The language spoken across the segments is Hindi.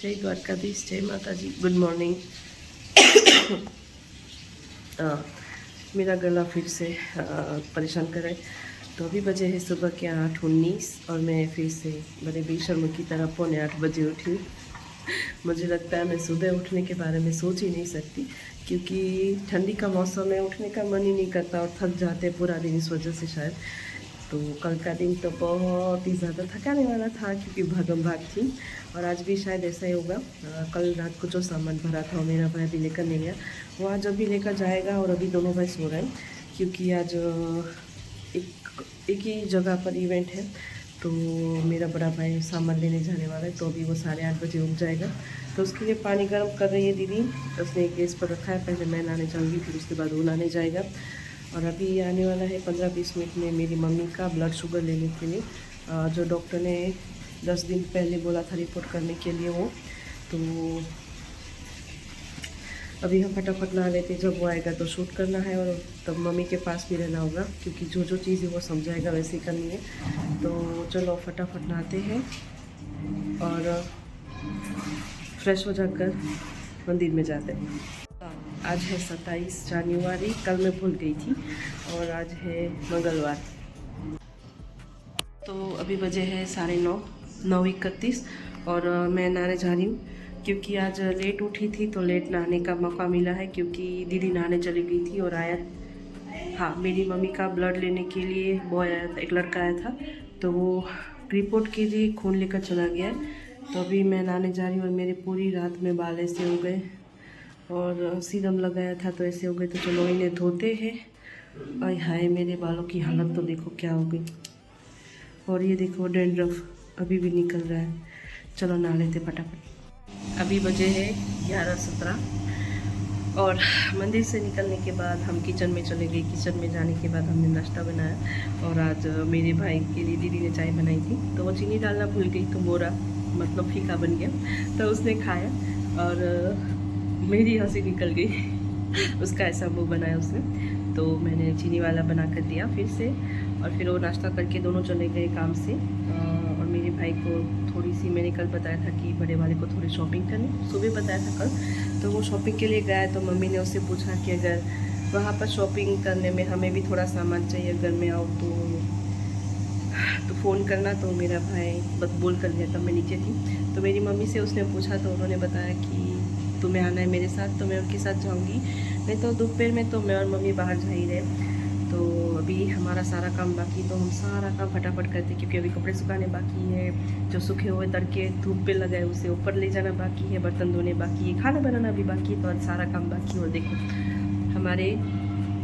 जय द्वारकाधीश, जय माता जी, गुड मॉर्निंग। मेरा गला फिर से परेशान कर रहा है। तो अभी बजे है सुबह के 8:19 और मैं फिर से बड़े बेशर्म की तरह 7:45 बजे उठी हूँ। मुझे लगता है मैं सुबह उठने के बारे में सोच ही नहीं सकती, क्योंकि ठंडी का मौसम है, उठने का मन ही नहीं करता और थक जाते हैं पूरा दिन इस वजह से शायद। तो कल का दिन तो बहुत ही ज़्यादा थकाने वाला था, क्योंकि भागम भाग थी। और आज भी शायद ऐसा ही होगा। कल रात को जो सामान भरा था वो मेरा भाई अभी लेकर नहीं गया, वो आज अभी लेकर जाएगा। और अभी दोनों भाई सो रहे हैं, क्योंकि आज एक ही जगह पर इवेंट है। तो मेरा बड़ा भाई सामान लेने जाने वाला है, तो अभी वो 8:30 बजे उठ जाएगा। तो उसके लिए पानी गर्म कर रही है दीदी। उसने गैस पर रखा है, पहले मैं नहाने जाऊँगी, फिर उसके बाद वो नहाने जाएगा। और अभी आने वाला है 15-20 मिनट में मेरी मम्मी का ब्लड शुगर लेने के लिए, जो डॉक्टर ने 10 दिन पहले बोला था रिपोर्ट करने के लिए वो। तो अभी हम फटाफट नहा लेते, जब वो आएगा तो शूट करना है, और तब मम्मी के पास भी रहना होगा, क्योंकि जो जो चीज़ें वो समझाएगा वैसे ही करनी है। तो चलो फटाफट नहाते हैं और फ्रेश हो जाकर मंदिर में जाते हैं। आज है 27 जनवरी, कल मैं भूल गई थी, और आज है मंगलवार। तो अभी बजे है 9:30, 9:31, और मैं नहाने जा रही हूँ, क्योंकि आज लेट उठी थी तो लेट नहाने का मौका मिला है, क्योंकि दीदी नहाने चली गई थी और आया, हाँ, मेरी मम्मी का ब्लड लेने के लिए बॉय आया था, एक लड़का आया था। तो वो रिपोर्ट के लिए खून लेकर चला गया है। तो अभी मैं नहाने जा रही हूँ, और मेरे पूरी रात में बाल ऐसे हो गए, और सीरम लगाया था तो ऐसे हो गए। तो चलो इन्हें धोते हैं। आय हाय, मेरे बालों की हालत तो देखो क्या हो गई। और ये देखो डैंड्रफ अभी भी निकल रहा है। चलो नहा लेते फटाफट। अभी बजे है 11:17, और मंदिर से निकलने के बाद हम किचन में चले गए। किचन में जाने के बाद हमने नाश्ता बनाया, और आज मेरे भाई के लिए दीदी ने चाय बनाई थी, तो वो चीनी डालना भूल गई, तो बोरा मतलब फीका बन गया। तो उसने खाया, और मेरी हंसी निकल गई। उसका ऐसा मुंह बनाया उसने, तो मैंने चीनी वाला बना कर दिया फिर से। और फिर वो नाश्ता करके दोनों चले गए काम से। और मेरे भाई को थोड़ी सी, मैंने कल बताया था कि बड़े वाले को थोड़ी शॉपिंग करनी, सुबह बताया था कल। तो वो शॉपिंग के लिए गया, तो मम्मी ने उससे पूछा कि अगर वहाँ पर शॉपिंग करने में हमें भी थोड़ा सामान चाहिए, अगर मैं आऊँ तो फ़ोन करना। तो मेरा भाई बस बोल कर गया, तब मैं नीचे थी। तो मेरी मम्मी से उसने पूछा, तो उन्होंने बताया कि तुम्हें आना है मेरे साथ, तो मैं उनके साथ जाऊँगी। नहीं तो दोपहर में तो मैं और मम्मी बाहर जा ही रहे। तो अभी हमारा सारा काम बाकी, तो हम सारा काम फटाफट करते, क्योंकि अभी कपड़े सुखाने बाकी है, जो सूखे हुए तड़के धूप पे लगाए उसे ऊपर ले जाना बाकी है, बर्तन धोने बाकी है, खाना बनाना भी बाकी है। तो आज सारा काम बाकी है। और देखो हमारे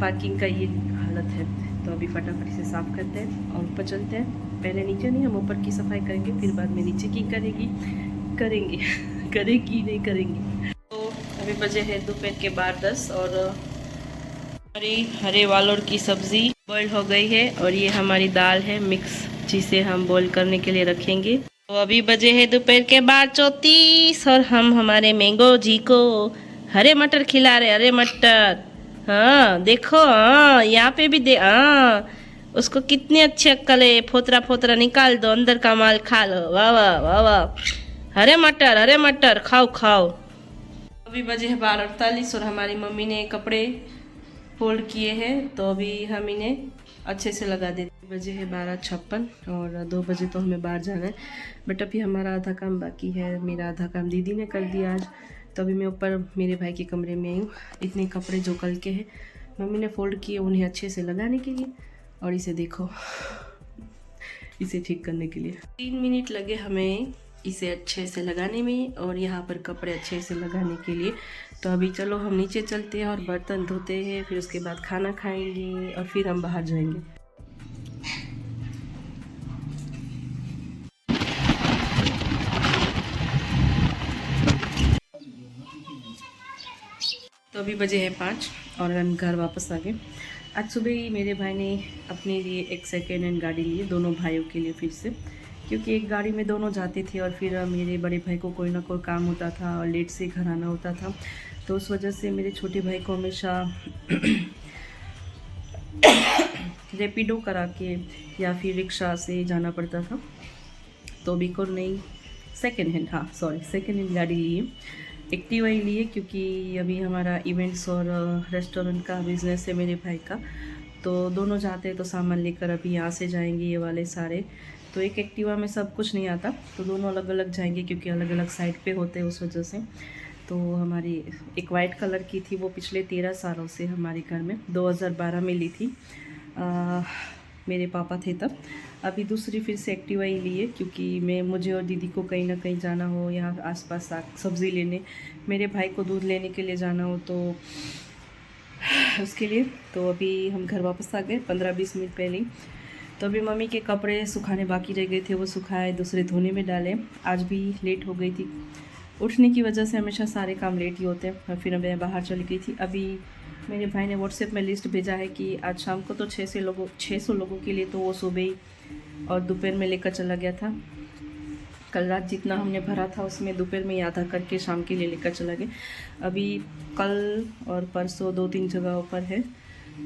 पार्किंग का ये हालत है। तो अभी फटाफट से साफ़ करते हैं और ऊपर चलते हैं। पहले नीचे नहीं, हम ऊपर की सफाई करेंगे, फिर बाद में नीचे की करेंगे करेंगी नहीं करेंगे। तो अभी बजे है दोपहर के 12:10, और हमारी हरे वालोर की सब्ज़ी बॉईल हो गई है, और ये हमारी दाल है मिक्स, जिसे हम बॉईल करने के लिए रखेंगे। तो अभी बजे है दोपहर के 12:34, और हम हमारे मैंगो जी को हरे मटर खिला रहे, हरे मटर। हाँ देखो, हाँ यहाँ पे भी दे, हाँ उसको कितनी अच्छी अक्ल है। फोतरा फोतरा निकाल दो, अंदर का माल खा लो। वाह वाह वाह वाह, हरे मटर खाओ खाओ। अभी बजे है 12:48, और हमारी मम्मी ने कपड़े फोल्ड किए हैं, तो अभी हम इन्हें अच्छे से लगा देते। बजे है 12:56, और 2 बजे तो हमें बाहर जाना है। बट अभी हमारा आधा काम बाकी है। मेरा आधा काम दीदी ने कर दिया आज। तो अभी मैं ऊपर मेरे भाई के कमरे में आई हूँ। इतने कपड़े जो कल के हैं मम्मी ने फोल्ड किए, उन्हें अच्छे से लगाने के लिए। और इसे देखो, इसे ठीक करने के लिए 3 मिनट लगे हमें इसे अच्छे से लगाने में, और यहाँ पर कपड़े अच्छे से लगाने के लिए। तो अभी चलो हम नीचे चलते हैं और बर्तन धोते हैं, फिर उसके बाद खाना खाएंगे, और फिर हम बाहर जाएंगे। तो अभी बजे हैं 5, और हम घर वापस आ गए। आज सुबह ही मेरे भाई ने अपने लिए एक सेकेंड हैंड गाड़ी ली है, दोनों भाइयों के लिए फिर से, क्योंकि एक गाड़ी में दोनों जाते थे, और फिर मेरे बड़े भाई को कोई ना कोई काम होता था और लेट से घर आना होता था। तो उस वजह से मेरे छोटे भाई को हमेशा रैपिडो करा के या फिर रिक्शा से जाना पड़ता था। तो अभी को नई सेकेंड हैंड, हाँ सॉरी, सेकेंड हैंड गाड़ी ली है। एक्टिवा ही ली है क्योंकि अभी हमारा इवेंट्स और रेस्टोरेंट का बिज़नेस है मेरे भाई का, तो दोनों जाते हैं तो सामान लेकर अभी यहाँ से जाएंगे ये वाले सारे। तो एक एक्टिवा में सब कुछ नहीं आता, तो दोनों अलग अलग जाएंगे क्योंकि अलग अलग साइड पे होते हैं, उस वजह से। तो हमारी एक वाइट कलर की थी, वो पिछले 13 सालों से हमारे घर में, 2012 में ली थी, मेरे पापा थे तब। अभी दूसरी फिर से एक्टिवा ही ली है क्योंकि मुझे और दीदी को कहीं ना कहीं जाना हो, यहाँ आसपास सब्ज़ी लेने, मेरे भाई को दूध लेने के लिए जाना हो, तो उसके लिए। तो अभी हम घर वापस आ गए 15-20 मिनट पहले ही। तो अभी मम्मी के कपड़े सुखाने बाकी रह गए थे, वो सुखाए, दूसरे धोने में डाले। आज भी लेट हो गई थी, उठने की वजह से हमेशा सारे काम लेट ही होते हैं। और फिर मैं बाहर चली गई थी। अभी मेरे भाई ने व्हाट्सएप में लिस्ट भेजा है कि आज शाम को तो 600 लोगों के लिए, तो वो सुबह ही और दोपहर में लेकर चला गया था। कल रात जितना हमने भरा था उसमें दोपहर में ही आधा करके शाम के लिए लेकर चला गया। अभी कल और परसों 2-3 जगहों पर है,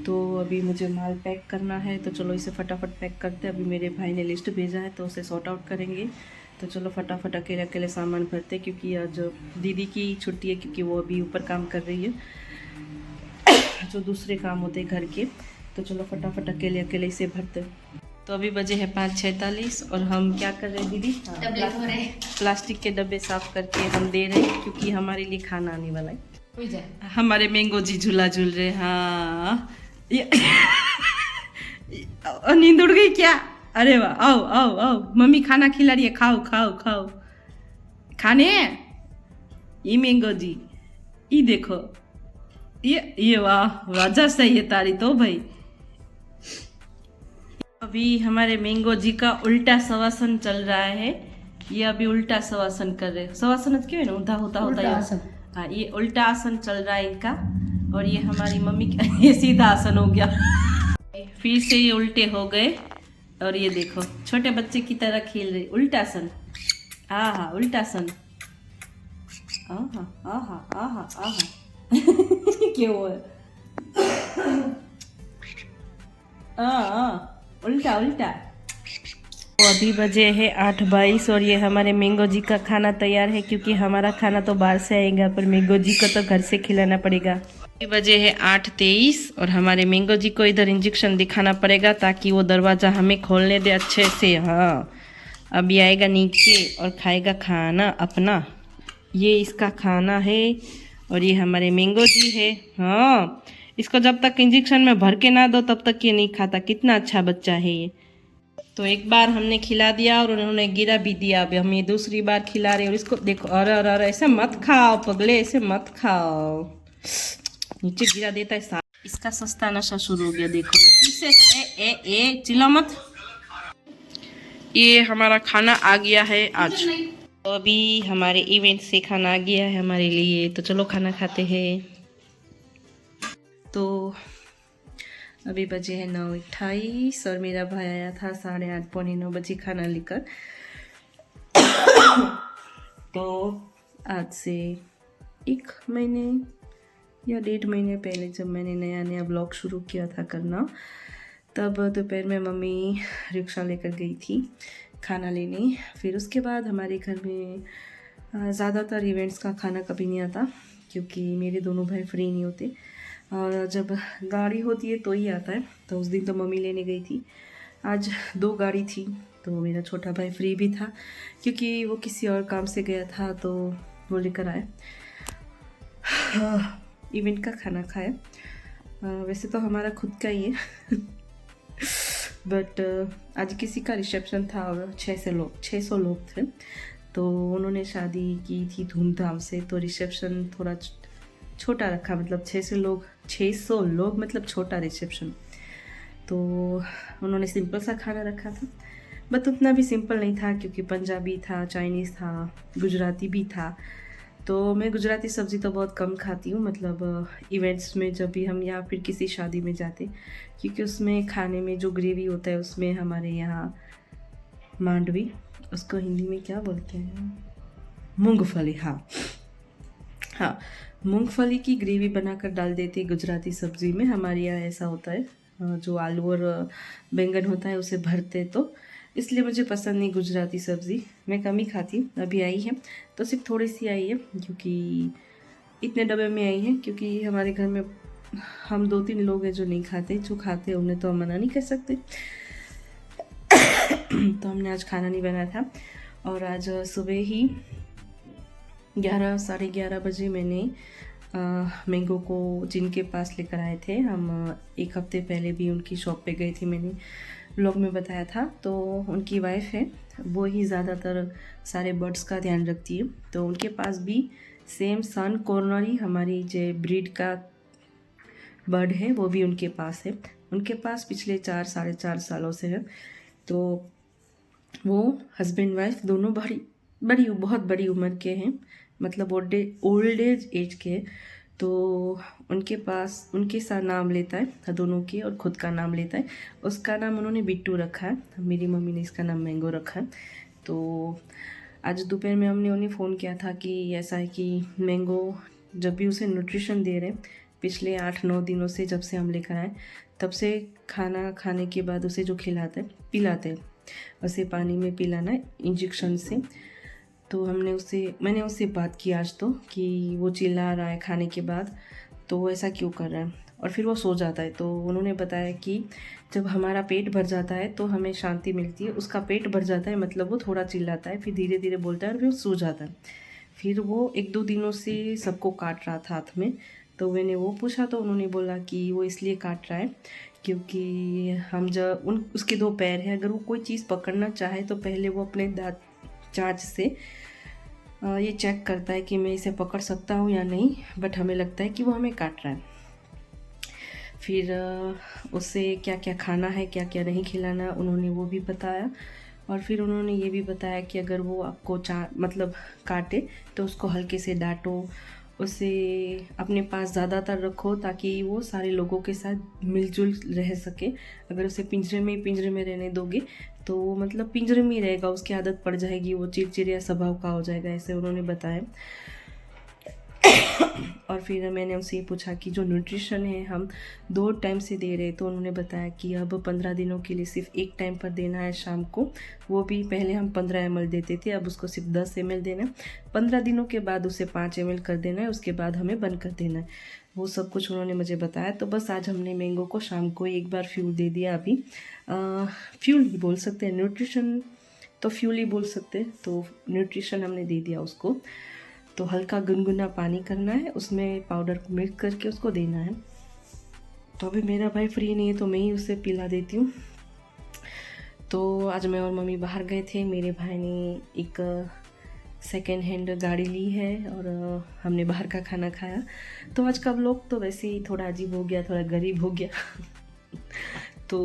तो अभी मुझे माल पैक करना है, तो चलो इसे फटाफट पैक करते हैं। अभी मेरे भाई ने लिस्ट भेजा है तो उसे सॉर्ट आउट करेंगे, तो चलो फटाफट अकेले अकेले सामान भरते, क्योंकि आज दीदी की छुट्टी है, क्योंकि वो अभी ऊपर काम कर रही है, जो दूसरे काम होते हैं घर के। तो चलो फटाफट अकेले अकेले इसे भरते। तो अभी बजे है 5:46 और हम क्या कर रहे हैं दीदी? प्लास्टिक के डब्बे साफ करके हम दे रहे हैं, क्योंकि हमारे लिए खाना आने वाला है। हमारे मैंगो जी झूला झूल रहे। हाँ नींद उड़ गई क्या? अरे वाह, आओ आओ आओ, मम्मी खाना खिला रही है, खाओ खाओ खाओ। खाने ये मैंगो जी, ये देखो, ये वाह, राजा सही है तारी तो भाई। अभी हमारे मैंगो जी का उल्टा शवासन चल रहा है, ये अभी उल्टा शवासन कर रहे हैं। शवासन क्यों है ना, ऊँधा होता होता है। हाँ, ये उल्टा आसन चल रहा है इनका, और ये हमारी मम्मी का ये सीधा आसन हो गया। फिर से ये उल्टे हो गए, और ये देखो छोटे बच्चे की तरह खेल रहे। उल्टासन, आहा उल्टासन, आहा आहा आहा आहा क्यों है? उल्टा उल्टा। तो अभी बजे है 8:22 और ये हमारे मैंगो जी का खाना तैयार है, क्योंकि हमारा खाना तो बाहर से आएगा, पर मैंगो जी को तो घर से खिलाना पड़ेगा। अभी बजे है 8:23 और हमारे मैंगो जी को इधर इंजेक्शन दिखाना पड़ेगा, ताकि वो दरवाज़ा हमें खोलने दे अच्छे से। हाँ, अभी आएगा नीचे और खाएगा खाना अपना। ये इसका खाना है और ये हमारे मैंगो जी है। हाँ, इसको जब तक इंजेक्शन में भर के ना दो तब तक ये नहीं खाता। कितना अच्छा बच्चा है ये। तो एक बार हमने खिला दिया और उन्होंने गिरा भी दिया, अभी हम ये दूसरी बार खिला रहे हैं। और इसको देखो, अरे अरे अरे, ऐसे मत खाओ पगले, ऐसे मत खाओ, नीचे गिरा देता है साथ। इसका सस्ता नशा शुरू हो गया, देखो इसे। ए ए ए चिल्ला मत। ये हमारा खाना आ गया है आज। तो अभी हमारे इवेंट से खाना आ गया है हमारे लिए, तो चलो खाना खाते हैं। तो अभी बजे है 9:28 और मेरा भाई आया था 8:30 पौने 9 बजे खाना लेकर। तो आज से 1 महीने या 1.5 महीने पहले, जब मैंने नया ब्लॉग शुरू किया था करना, तब दोपहर में मम्मी रिक्शा लेकर गई थी खाना लेने। फिर उसके बाद हमारे घर में ज़्यादातर इवेंट्स का खाना कभी नहीं आता, क्योंकि मेरे दोनों भाई फ्री नहीं होते, और जब गाड़ी होती है तो ही आता है। तो उस दिन तो मम्मी लेने गई थी, आज 2 गाड़ी थी, तो मेरा छोटा भाई फ्री भी था, क्योंकि वो किसी और काम से गया था, तो वो लेकर आए। इवेंट का खाना खाया। वैसे तो हमारा खुद का ही है बट आज किसी का रिसेप्शन था और 600 लोग थे, तो उन्होंने शादी की थी धूमधाम से, तो रिसेप्शन थोड़ा छोटा रखा, मतलब 600 लोग मतलब छोटा रिसेप्शन। तो उन्होंने सिंपल सा खाना रखा था, बट उतना भी सिंपल नहीं था, क्योंकि पंजाबी था, चाइनीज़ था, गुजराती भी था। तो मैं गुजराती सब्ज़ी तो बहुत कम खाती हूँ, मतलब इवेंट्स में जब भी हम या फिर किसी शादी में जाते, क्योंकि उसमें खाने में जो ग्रेवी होता है उसमें हमारे यहाँ मांडवी, उसको हिंदी में क्या बोलते हैं, मूंगफली। हाँ, मूंगफली की ग्रेवी बनाकर डाल देते गुजराती सब्ज़ी में। हमारे यहाँ ऐसा होता है, जो आलू और बैंगन होता है उसे भरते, तो इसलिए मुझे पसंद नहीं गुजराती सब्ज़ी, मैं कम ही खाती हूँ। अभी आई है तो सिर्फ थोड़ी सी आई है, क्योंकि इतने डब्बे में आई है, क्योंकि हमारे घर में हम 2-3 लोग हैं जो नहीं खाते, जो खाते हैं उन्हें तो हम मना नहीं कर सकते। तो हमने आज खाना नहीं बनाया था। और आज सुबह ही 11 साढ़े 11 बजे मैंने मैंगो को जिनके पास लेकर आए थे हम, एक हफ्ते पहले भी उनकी शॉप पे गई थी, मैंने व्लॉग में बताया था। तो उनकी वाइफ है, वो ही ज़्यादातर सारे बर्ड्स का ध्यान रखती है। तो उनके पास भी सेम सन कॉर्नरी हमारी जो ब्रीड का बर्ड है वो भी उनके पास है। उनके पास पिछले 4 साढ़े 4 सालों से है। तो वो हस्बैंड वाइफ दोनों बहुत बड़ी उम्र के हैं, मतलब ओल्ड एज के हैं। तो उनके पास उनके साथ नाम लेता है दोनों के, और ख़ुद का नाम लेता है। उसका नाम उन्होंने बिट्टू रखा है, मेरी मम्मी ने इसका नाम मैंगो रखा है। तो आज दोपहर में हमने उन्हें फ़ोन किया था कि ऐसा है कि मैंगो जब भी उसे न्यूट्रिशन दे रहे हैं, पिछले 8-9 दिनों से जब से हम लेकर आए तब से खाना खाने के बाद उसे जो पिलाते हैं, उसे पानी में पिलाना है इंजेक्शन से। तो मैंने उससे बात की आज तो, कि वो चिल्ला रहा है खाने के बाद, तो वो ऐसा क्यों कर रहा है, और फिर वो सो जाता है। तो उन्होंने बताया कि जब हमारा पेट भर जाता है तो हमें शांति मिलती है, उसका पेट भर जाता है मतलब वो थोड़ा चिल्लाता है, फिर धीरे धीरे बोलता है और फिर सो जाता है। फिर वो 1-2 दिनों से सबको काट रहा था हाथ में। तो मैंने वो पूछा तो उन्होंने बोला कि वो इसलिए काट रहा है क्योंकि हम जब उसके 2 पैर हैं, अगर वो कोई चीज़ पकड़ना चाहे तो पहले वो अपने दांत चांच से ये चेक करता है कि मैं इसे पकड़ सकता हूँ या नहीं, बट हमें लगता है कि वो हमें काट रहा है। फिर उसे क्या क्या खाना है, क्या क्या नहीं खिलाना, उन्होंने वो भी बताया। और फिर उन्होंने ये भी बताया कि अगर वो आपको मतलब काटे तो उसको हल्के से डांटो, उसे अपने पास ज़्यादातर रखो ताकि वो सारे लोगों के साथ मिलजुल रह सके। अगर उसे पिंजरे में रहने दोगे तो वो मतलब पिंजरे में ही रहेगा, उसकी आदत पड़ जाएगी, वो चिड़चिड़िया स्वभाव का हो जाएगा, ऐसे उन्होंने बताया। और फिर मैंने उनसे ये पूछा कि जो न्यूट्रिशन है हम 2 टाइम से दे रहे हैं, तो उन्होंने बताया कि अब 15 दिनों के लिए सिर्फ 1 टाइम पर देना है शाम को। वो भी पहले हम 15 ml देते थे, अब उसको सिर्फ 10 ml देना है। 15 दिनों के बाद उसे 5 ml कर देना है, उसके बाद हमें बंद कर देना है। वो सब कुछ उन्होंने मुझे बताया। तो बस आज हमने मैंगो को शाम को एक बार फ्यूल दे दिया। अभी फ्यूल ही बोल सकते हैं, न्यूट्रिशन तो फ्यूल ही बोल सकते हैं। तो न्यूट्रिशन हमने दे दिया उसको। तो हल्का गुनगुना पानी करना है, उसमें पाउडर को मिक्स करके उसको देना है। तो अभी मेरा भाई फ्री नहीं है तो मैं ही उसे पिला देती हूँ। तो आज मैं और मम्मी बाहर गए थे, मेरे भाई ने एक सेकेंड हैंड गाड़ी ली है और हमने बाहर का खाना खाया। तो आज का व्लॉग तो वैसे ही थोड़ा अजीब हो गया, थोड़ा गरीब हो गया। तो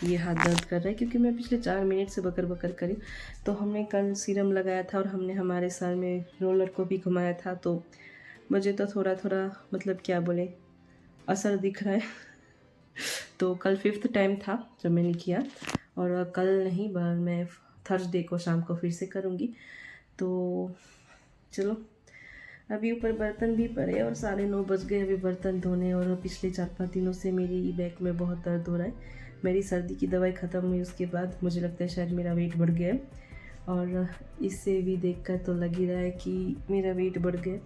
ये हाथ दर्द कर रहा है क्योंकि मैं पिछले 4 मिनट से बकर बकर करी। तो हमने कल सीरम लगाया था और हमने हमारे सर में रोलर को भी घुमाया था, तो मुझे तो थोड़ा थोड़ा मतलब क्या बोले असर दिख रहा है। तो कल 5th टाइम था जब मैंने किया, और कल नहीं मैं थर्सडे को शाम को फिर से करूँगी। तो चलो, अभी ऊपर बर्तन भी पड़े और 9:30 बज गए अभी बर्तन धोने। और पिछले 4-5 दिनों से मेरी बैक में बहुत दर्द हो रहा है। मेरी सर्दी की दवाई ख़त्म हुई उसके बाद मुझे लगता है शायद मेरा वेट बढ़ गया है, और इससे भी देखकर तो लग ही रहा है कि मेरा वेट बढ़ गया।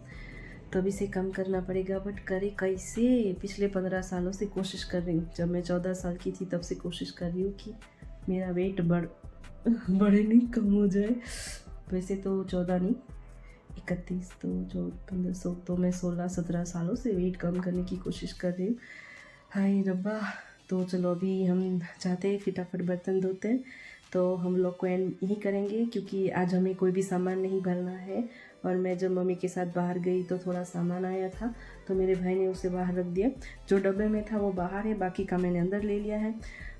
तो अभी से कम करना पड़ेगा, बट करे कैसे? पिछले 15 सालों से कोशिश कर रही हूँ, जब मैं 14 साल की थी तब से कोशिश कर रही हूँ कि मेरा वेट बढ़े नहीं, कम हो जाए। वैसे तो 14 नहीं 31, तो जो 1500, तो मैं 16-17 सालों से वेट कम करने की कोशिश कर रही हूँ। हाय रब्बा। तो चलो अभी हम चाहते हैं फटाफट बर्तन धोते हैं। तो हम लोग को एंड यही करेंगे क्योंकि आज हमें कोई भी सामान नहीं भरना है। और मैं जब मम्मी के साथ बाहर गई तो थोड़ा सामान आया था, तो मेरे भाई ने उसे बाहर रख दिया। जो डब्बे में था वो बाहर है, बाकी का मैंने अंदर ले लिया है।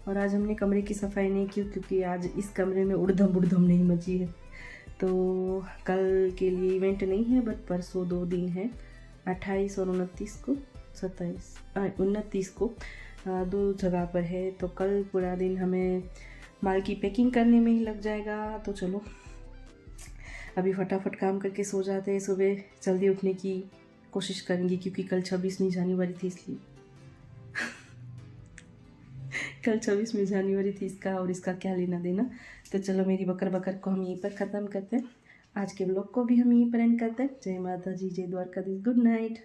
और आज हमने कमरे की सफाई नहीं की क्योंकि आज इस कमरे में उड़धम बुड़धम नहीं मची है। तो कल के लिए इवेंट नहीं है, बट परसों 2 दिन है, 28 और 29 को, 29 को 2 जगह पर है। तो कल पूरा दिन हमें माल की पैकिंग करने में ही लग जाएगा। तो चलो अभी फटाफट काम करके सो जाते हैं, सुबह जल्दी उठने की कोशिश करेंगे क्योंकि कल 26 जनवरी थी, इसलिए कल 26 जनवरी थी इसका, और इसका क्या लेना देना। तो चलो मेरी बकर बकर को हम यहीं पर ख़त्म करते हैं। आज के ब्लॉग को भी हम यहीं पर एंड करते हैं। जय माता जी, जय द्वारकाधीश, गुड नाइट।